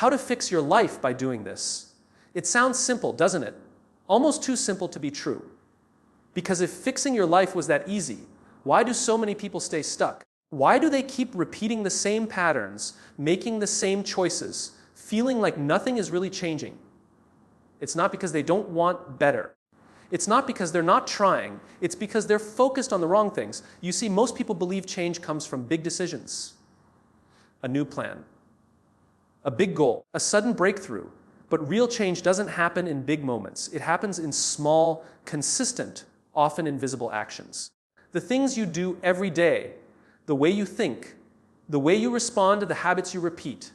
How to fix your life by doing this. It sounds simple, doesn't it? Almost too simple to be true. Because if fixing your life was that easy, why do so many people stay stuck? Why do they keep repeating the same patterns, making the same choices, feeling like nothing is really changing? It's not because they don't want better. It's not because they're not trying. It's because they're focused on the wrong things. You see, most people believe change comes from big decisions. A new plan, a big goal, a sudden breakthrough. But real change doesn't happen in big moments. It happens in small, consistent, often invisible actions. The things you do every day, the way you think, the way you respond to the habits you repeat,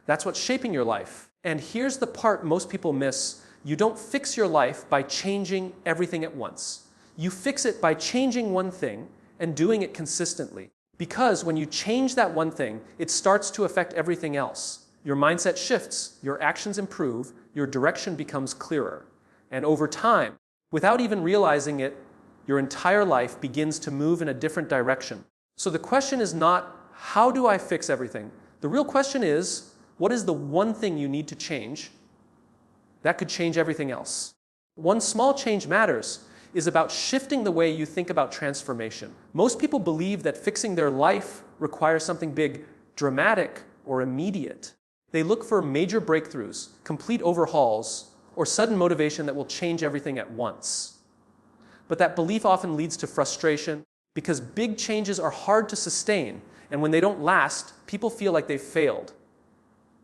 that's what's shaping your life. And here's the part most people miss. You don't fix your life by changing everything at once. You fix it by changing one thing and doing it consistently. Because when you change that one thing, it starts to affect everything else. Your mindset shifts, your actions improve, your direction becomes clearer. And over time, without even realizing it, your entire life begins to move in a different direction. So the question is not, how do I fix everything? The real question is, what is the one thing you need to change that could change everything else? One small change matters is about shifting the way you think about transformation. Most people believe that fixing their life requires something big, dramatic, or immediate. They look for major breakthroughs, complete overhauls, or sudden motivation that will change everything at once. But that belief often leads to frustration because big changes are hard to sustain, and when they don't last, people feel like they've failed.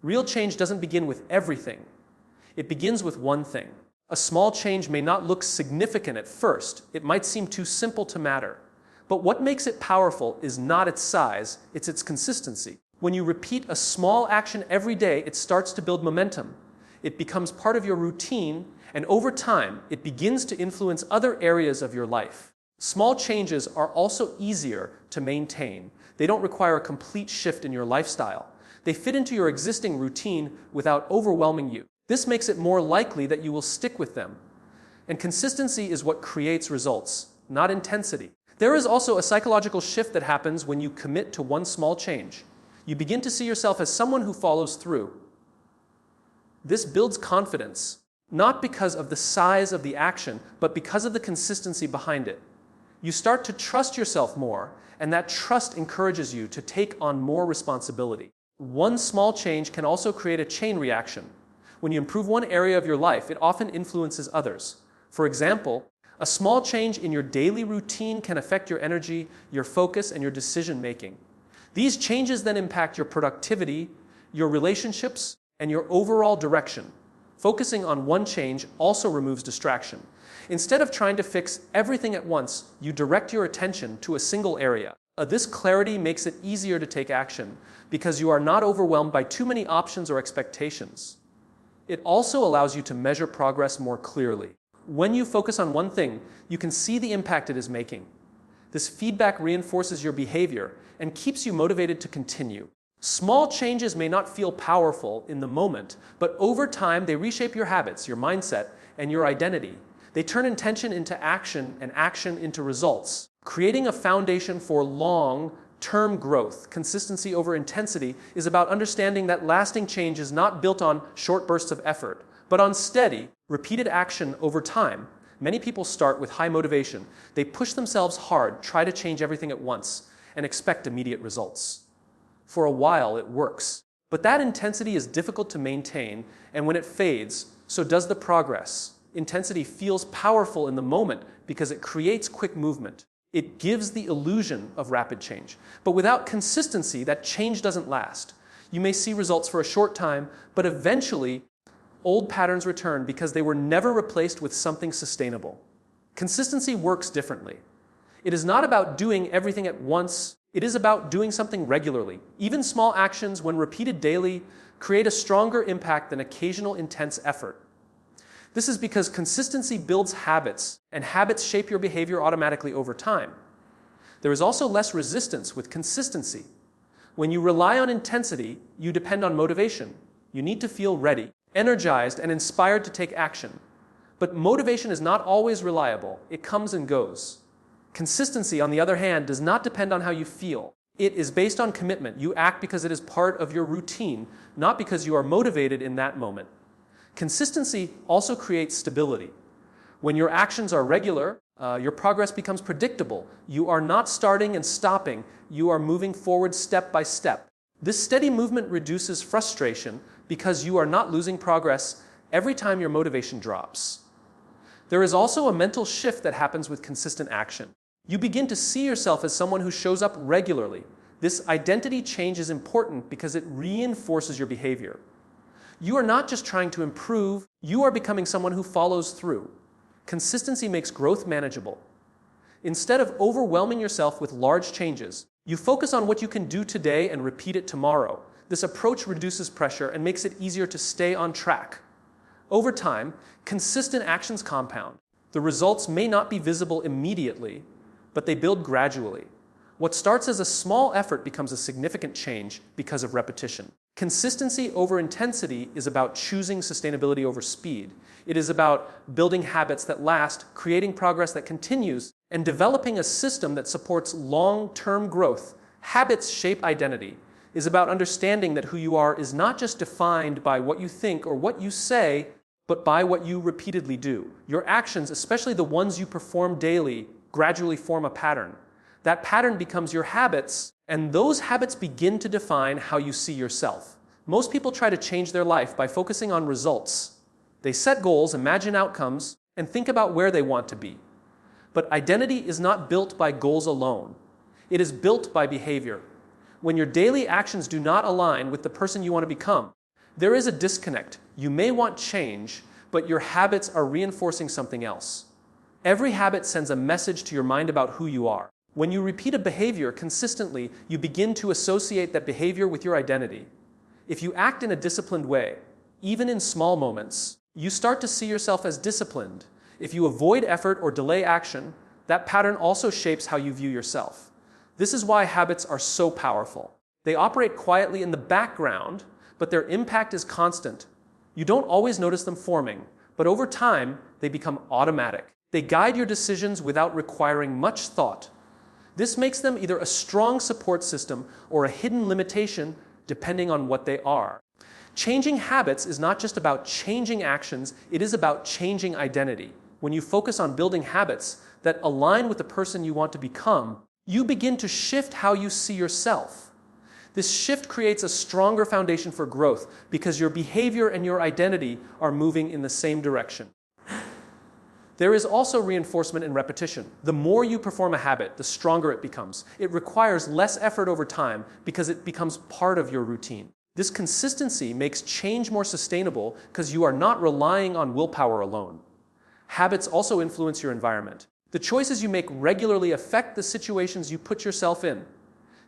Real change doesn't begin with everything. It begins with one thing. A small change may not look significant at first. It might seem too simple to matter. But what makes it powerful is not its size, it's its consistency. When you repeat a small action every day, it starts to build momentum. It becomes part of your routine, and over time, it begins to influence other areas of your life. Small changes are also easier to maintain. They don't require a complete shift in your lifestyle. They fit into your existing routine without overwhelming you. This makes it more likely that you will stick with them. And consistency is what creates results, not intensity. There is also a psychological shift that happens when you commit to one small change. You begin to see yourself as someone who follows through. This builds confidence, not because of the size of the action, but because of the consistency behind it. You start to trust yourself more, and that trust encourages you to take on more responsibility. One small change can also create a chain reaction. When you improve one area of your life, it often influences others. For example, a small change in your daily routine can affect your energy, your focus, and your decision making. These changes then impact your productivity, your relationships, and your overall direction. Focusing on one change also removes distraction. Instead of trying to fix everything at once, you direct your attention to a single area. This clarity makes it easier to take action because you are not overwhelmed by too many options or expectations. It also allows you to measure progress more clearly. When you focus on one thing, you can see the impact it is making. This feedback reinforces your behavior and keeps you motivated to continue. Small changes may not feel powerful in the moment, but over time they reshape your habits, your mindset, and your identity. They turn intention into action and action into results, creating a foundation for long-term growth. Consistency over intensity is about understanding that lasting change is not built on short bursts of effort, but on steady, repeated action over time. Many people start with high motivation. They push themselves hard, try to change everything at once, and expect immediate results. For a while, it works. But that intensity is difficult to maintain, and when it fades, so does the progress. Intensity feels powerful in the moment because it creates quick movement. It gives the illusion of rapid change. But without consistency, that change doesn't last. You may see results for a short time, but eventually, old patterns return because they were never replaced with something sustainable. Consistency works differently. It is not about doing everything at once. It is about doing something regularly. Even small actions, when repeated daily, create a stronger impact than occasional intense effort. This is because consistency builds habits, and habits shape your behavior automatically over time. There is also less resistance with consistency. When you rely on intensity, you depend on motivation. You need to feel ready, energized, and inspired to take action. But motivation is not always reliable. It comes and goes. Consistency, on the other hand, does not depend on how you feel. It is based on commitment. You act because it is part of your routine, not because you are motivated in that moment. Consistency also creates stability. When your actions are regular, your progress becomes predictable. You are not starting and stopping. You are moving forward step by step. This steady movement reduces frustration because you are not losing progress every time your motivation drops. There is also a mental shift that happens with consistent action. You begin to see yourself as someone who shows up regularly. This identity change is important because it reinforces your behavior. You are not just trying to improve, you are becoming someone who follows through. Consistency makes growth manageable. Instead of overwhelming yourself with large changes, you focus on what you can do today and repeat it tomorrow. This approach reduces pressure and makes it easier to stay on track. Over time, consistent actions compound. The results may not be visible immediately, but they build gradually. What starts as a small effort becomes a significant change because of repetition. Consistency over intensity is about choosing sustainability over speed. It is about building habits that last, creating progress that continues, and developing a system that supports long-term growth. Habits shape identity. It is about understanding that who you are is not just defined by what you think or what you say, but by what you repeatedly do. Your actions, especially the ones you perform daily, gradually form a pattern. That pattern becomes your habits, and those habits begin to define how you see yourself. Most people try to change their life by focusing on results. They set goals, imagine outcomes, and think about where they want to be. But identity is not built by goals alone. It is built by behavior. When your daily actions do not align with the person you want to become, there is a disconnect. You may want change, but your habits are reinforcing something else. Every habit sends a message to your mind about who you are. When you repeat a behavior consistently, you begin to associate that behavior with your identity. If you act in a disciplined way, even in small moments, you start to see yourself as disciplined. If you avoid effort or delay action, that pattern also shapes how you view yourself. This is why habits are so powerful. They operate quietly in the background, but their impact is constant. You don't always notice them forming, but over time, they become automatic. They guide your decisions without requiring much thought. This makes them either a strong support system or a hidden limitation, depending on what they are. Changing habits is not just about changing actions, it is about changing identity. When you focus on building habits that align with the person you want to become, you begin to shift how you see yourself. This shift creates a stronger foundation for growth because your behavior and your identity are moving in the same direction. There is also reinforcement in repetition. The more you perform a habit, the stronger it becomes. It requires less effort over time because it becomes part of your routine. This consistency makes change more sustainable because you are not relying on willpower alone. Habits also influence your environment. The choices you make regularly affect the situations you put yourself in.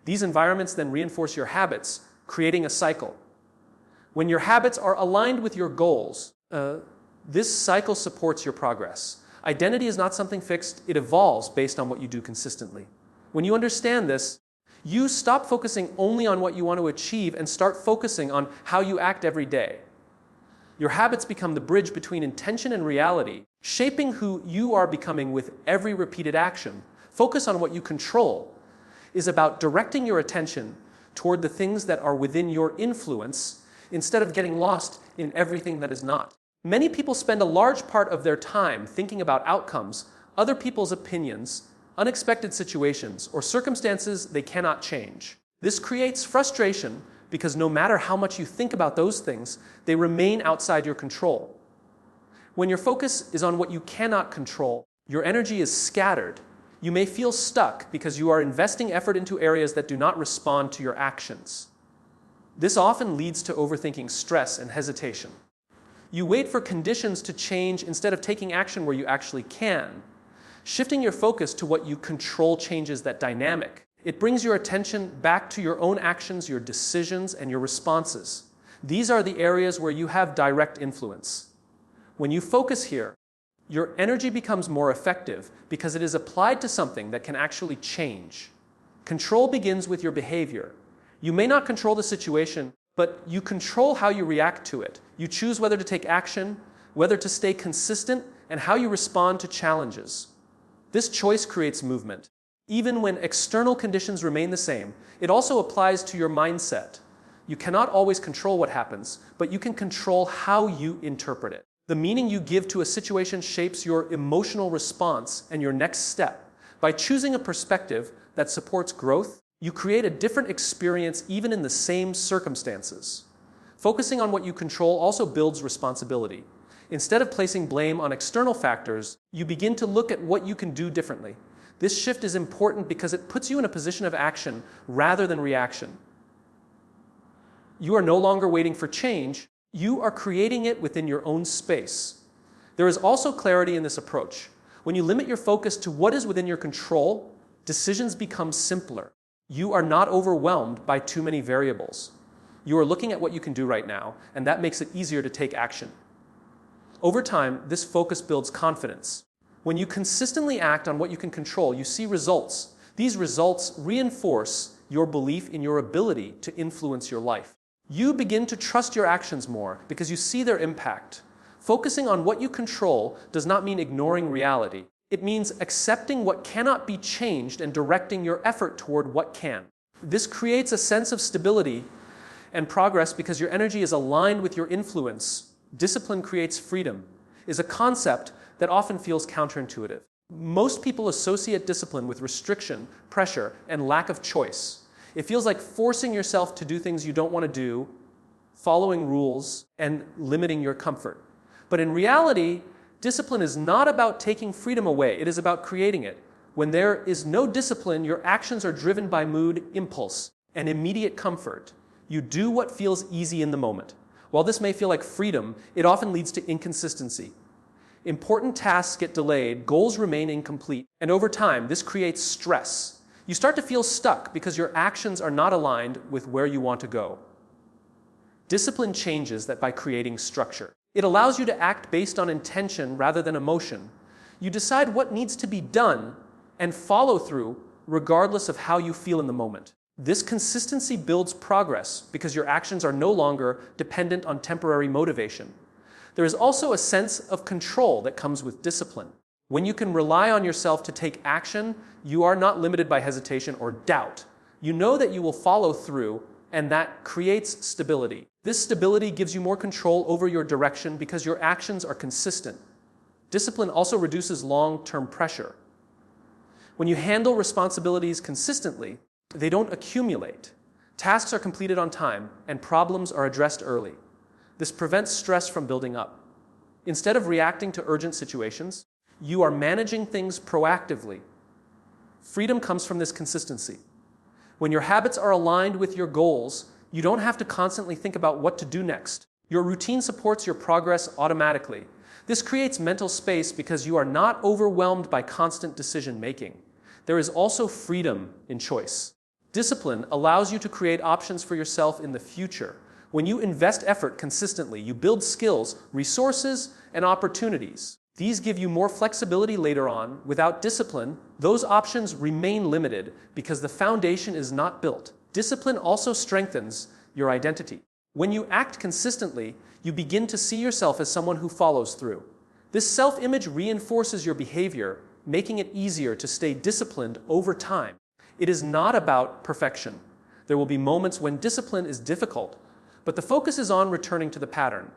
These environments then reinforce your habits, creating a cycle. When your habits are aligned with your goals, this cycle supports your progress. Identity is not something fixed, it evolves based on what you do consistently. When you understand this, you stop focusing only on what you want to achieve and start focusing on how you act every day. Your habits become the bridge between intention and reality, shaping who you are becoming with every repeated action. Focus on what you control is about directing your attention toward the things that are within your influence instead of getting lost in everything that is not. Many people spend a large part of their time thinking about outcomes, other people's opinions, unexpected situations, or circumstances they cannot change. This creates frustration because no matter how much you think about those things, they remain outside your control. When your focus is on what you cannot control, your energy is scattered. You may feel stuck because you are investing effort into areas that do not respond to your actions. This often leads to overthinking, stress, and hesitation. You wait for conditions to change instead of taking action where you actually can. Shifting your focus to what you control changes that dynamic. It brings your attention back to your own actions, your decisions, and your responses. These are the areas where you have direct influence. When you focus here, your energy becomes more effective because it is applied to something that can actually change. Control begins with your behavior. You may not control the situation, but you control how you react to it. You choose whether to take action, whether to stay consistent, and how you respond to challenges. This choice creates movement. Even when external conditions remain the same, it also applies to your mindset. You cannot always control what happens, but you can control how you interpret it. The meaning you give to a situation shapes your emotional response and your next step. By choosing a perspective that supports growth, you create a different experience even in the same circumstances. Focusing on what you control also builds responsibility. Instead of placing blame on external factors, you begin to look at what you can do differently. This shift is important because it puts you in a position of action rather than reaction. You are no longer waiting for change, you are creating it within your own space. There is also clarity in this approach. When you limit your focus to what is within your control, decisions become simpler. You are not overwhelmed by too many variables. You are looking at what you can do right now, and that makes it easier to take action. Over time, this focus builds confidence. When you consistently act on what you can control, you see results. These results reinforce your belief in your ability to influence your life. You begin to trust your actions more because you see their impact. Focusing on what you control does not mean ignoring reality. It means accepting what cannot be changed and directing your effort toward what can. This creates a sense of stability and progress because your energy is aligned with your influence. Discipline creates freedom, is a concept that often feels counterintuitive. Most people associate discipline with restriction, pressure, and lack of choice. It feels like forcing yourself to do things you don't want to do, following rules, and limiting your comfort. But in reality, discipline is not about taking freedom away. It is about creating it. When there is no discipline, your actions are driven by mood, impulse, and immediate comfort. You do what feels easy in the moment. While this may feel like freedom, it often leads to inconsistency. Important tasks get delayed, goals remain incomplete, and over time, this creates stress. You start to feel stuck because your actions are not aligned with where you want to go. Discipline changes that by creating structure. It allows you to act based on intention rather than emotion. You decide what needs to be done and follow through regardless of how you feel in the moment. This consistency builds progress because your actions are no longer dependent on temporary motivation. There is also a sense of control that comes with discipline. When you can rely on yourself to take action, you are not limited by hesitation or doubt. You know that you will follow through, and that creates stability. This stability gives you more control over your direction because your actions are consistent. Discipline also reduces long-term pressure. When you handle responsibilities consistently, they don't accumulate. Tasks are completed on time, and problems are addressed early. This prevents stress from building up. Instead of reacting to urgent situations, you are managing things proactively. Freedom comes from this consistency. When your habits are aligned with your goals, you don't have to constantly think about what to do next. Your routine supports your progress automatically. This creates mental space because you are not overwhelmed by constant decision-making. There is also freedom in choice. Discipline allows you to create options for yourself in the future. When you invest effort consistently, you build skills, resources, and opportunities. These give you more flexibility later on. Without discipline, those options remain limited because the foundation is not built. Discipline also strengthens your identity. When you act consistently, you begin to see yourself as someone who follows through. This self-image reinforces your behavior, making it easier to stay disciplined over time. It is not about perfection. There will be moments when discipline is difficult, but the focus is on returning to the pattern.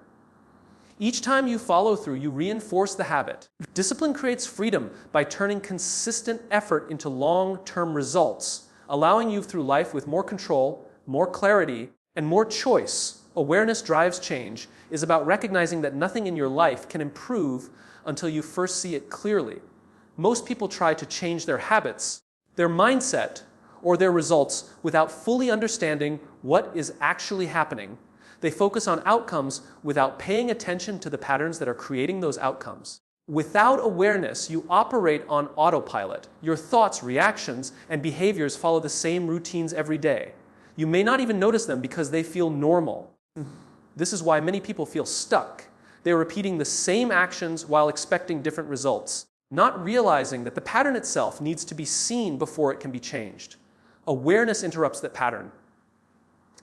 Each time you follow through, you reinforce the habit. Discipline creates freedom by turning consistent effort into long-term results, allowing you through life with more control, more clarity, and more choice. Awareness drives change is about recognizing that nothing in your life can improve until you first see it clearly. Most people try to change their habits, their mindset, or their results without fully understanding what is actually happening. They focus on outcomes without paying attention to the patterns that are creating those outcomes. Without awareness, you operate on autopilot. Your thoughts, reactions, and behaviors follow the same routines every day. You may not even notice them because they feel normal. This is why many people feel stuck. They are repeating the same actions while expecting different results, not realizing that the pattern itself needs to be seen before it can be changed. Awareness interrupts that pattern.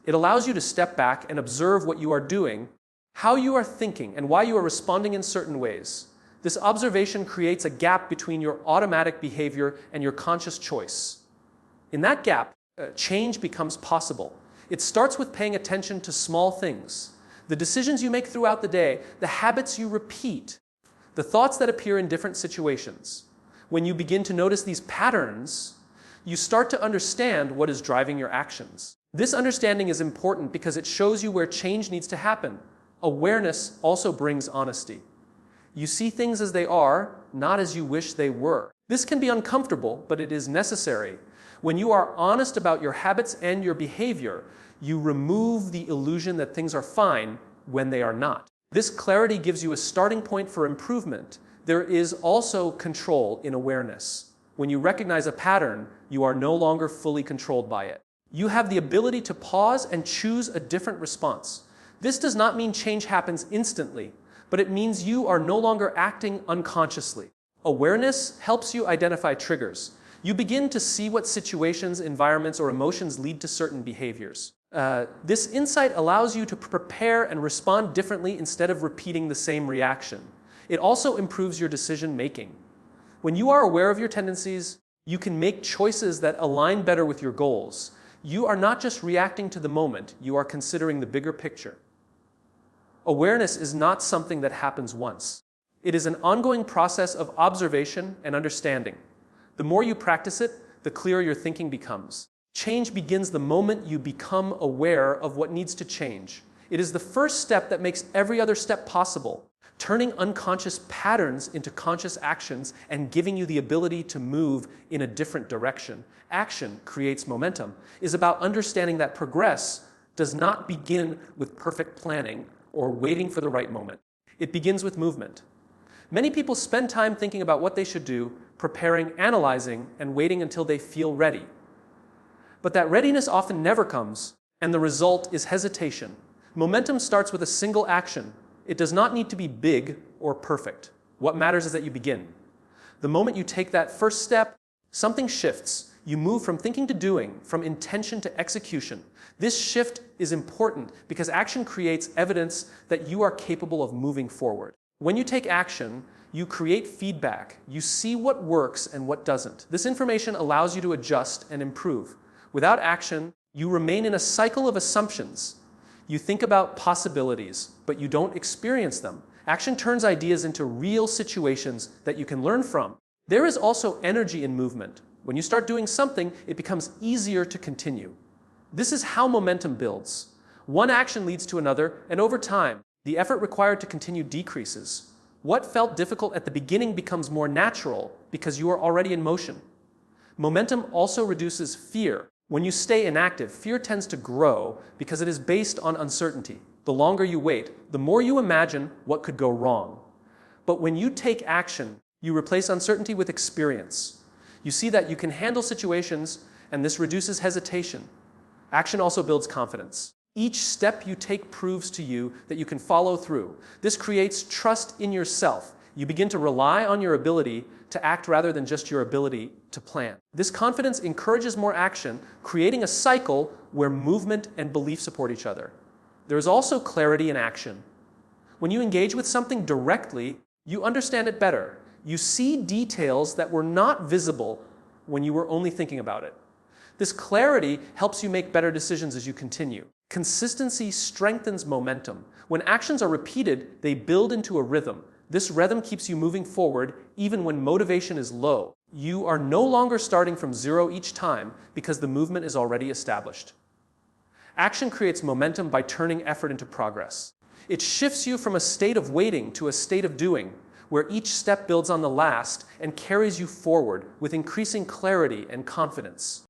It allows you to step back and observe what you are doing, how you are thinking, and why you are responding in certain ways. This observation creates a gap between your automatic behavior and your conscious choice. In that gap, change becomes possible. It starts with paying attention to small things, the decisions you make throughout the day, the habits you repeat, the thoughts that appear in different situations. When you begin to notice these patterns, you start to understand what is driving your actions. This understanding is important because it shows you where change needs to happen. Awareness also brings honesty. You see things as they are, not as you wish they were. This can be uncomfortable, but it is necessary. When you are honest about your habits and your behavior, you remove the illusion that things are fine when they are not. This clarity gives you a starting point for improvement. There is also control in awareness. When you recognize a pattern, you are no longer fully controlled by it. You have the ability to pause and choose a different response. This does not mean change happens instantly, but it means you are no longer acting unconsciously. Awareness helps you identify triggers. You begin to see what situations, environments, or emotions lead to certain behaviors. This insight allows you to prepare and respond differently instead of repeating the same reaction. It also improves your decision making. When you are aware of your tendencies, you can make choices that align better with your goals. You are not just reacting to the moment, you are considering the bigger picture. Awareness is not something that happens once. It is an ongoing process of observation and understanding. The more you practice it, the clearer your thinking becomes. Change begins the moment you become aware of what needs to change. It is the first step that makes every other step possible, turning unconscious patterns into conscious actions and giving you the ability to move in a different direction. Action creates momentum. Is about understanding that progress does not begin with perfect planning or waiting for the right moment. It begins with movement. Many people spend time thinking about what they should do, preparing, analyzing, and waiting until they feel ready. But that readiness often never comes, and the result is hesitation. Momentum starts with a single action. It does not need to be big or perfect. What matters is that you begin. The moment you take that first step, something shifts. You move from thinking to doing, from intention to execution. This shift is important because action creates evidence that you are capable of moving forward. When you take action, you create feedback. You see what works and what doesn't. This information allows you to adjust and improve. Without action, you remain in a cycle of assumptions. You think about possibilities, but you don't experience them. Action turns ideas into real situations that you can learn from. There is also energy in movement. When you start doing something, it becomes easier to continue. This is how momentum builds. One action leads to another, and over time, the effort required to continue decreases. What felt difficult at the beginning becomes more natural because you are already in motion. Momentum also reduces fear. When you stay inactive, fear tends to grow because it is based on uncertainty. The longer you wait, the more you imagine what could go wrong. But when you take action, you replace uncertainty with experience. You see that you can handle situations, and this reduces hesitation. Action also builds confidence. Each step you take proves to you that you can follow through. This creates trust in yourself. You begin to rely on your ability to act rather than just your ability to plan. This confidence encourages more action, creating a cycle where movement and belief support each other. There is also clarity in action. When you engage with something directly, you understand it better. You see details that were not visible when you were only thinking about it. This clarity helps you make better decisions as you continue. Consistency strengthens momentum. When actions are repeated, they build into a rhythm. This rhythm keeps you moving forward even when motivation is low. You are no longer starting from zero each time because the movement is already established. Action creates momentum by turning effort into progress. It shifts you from a state of waiting to a state of doing, where each step builds on the last and carries you forward with increasing clarity and confidence.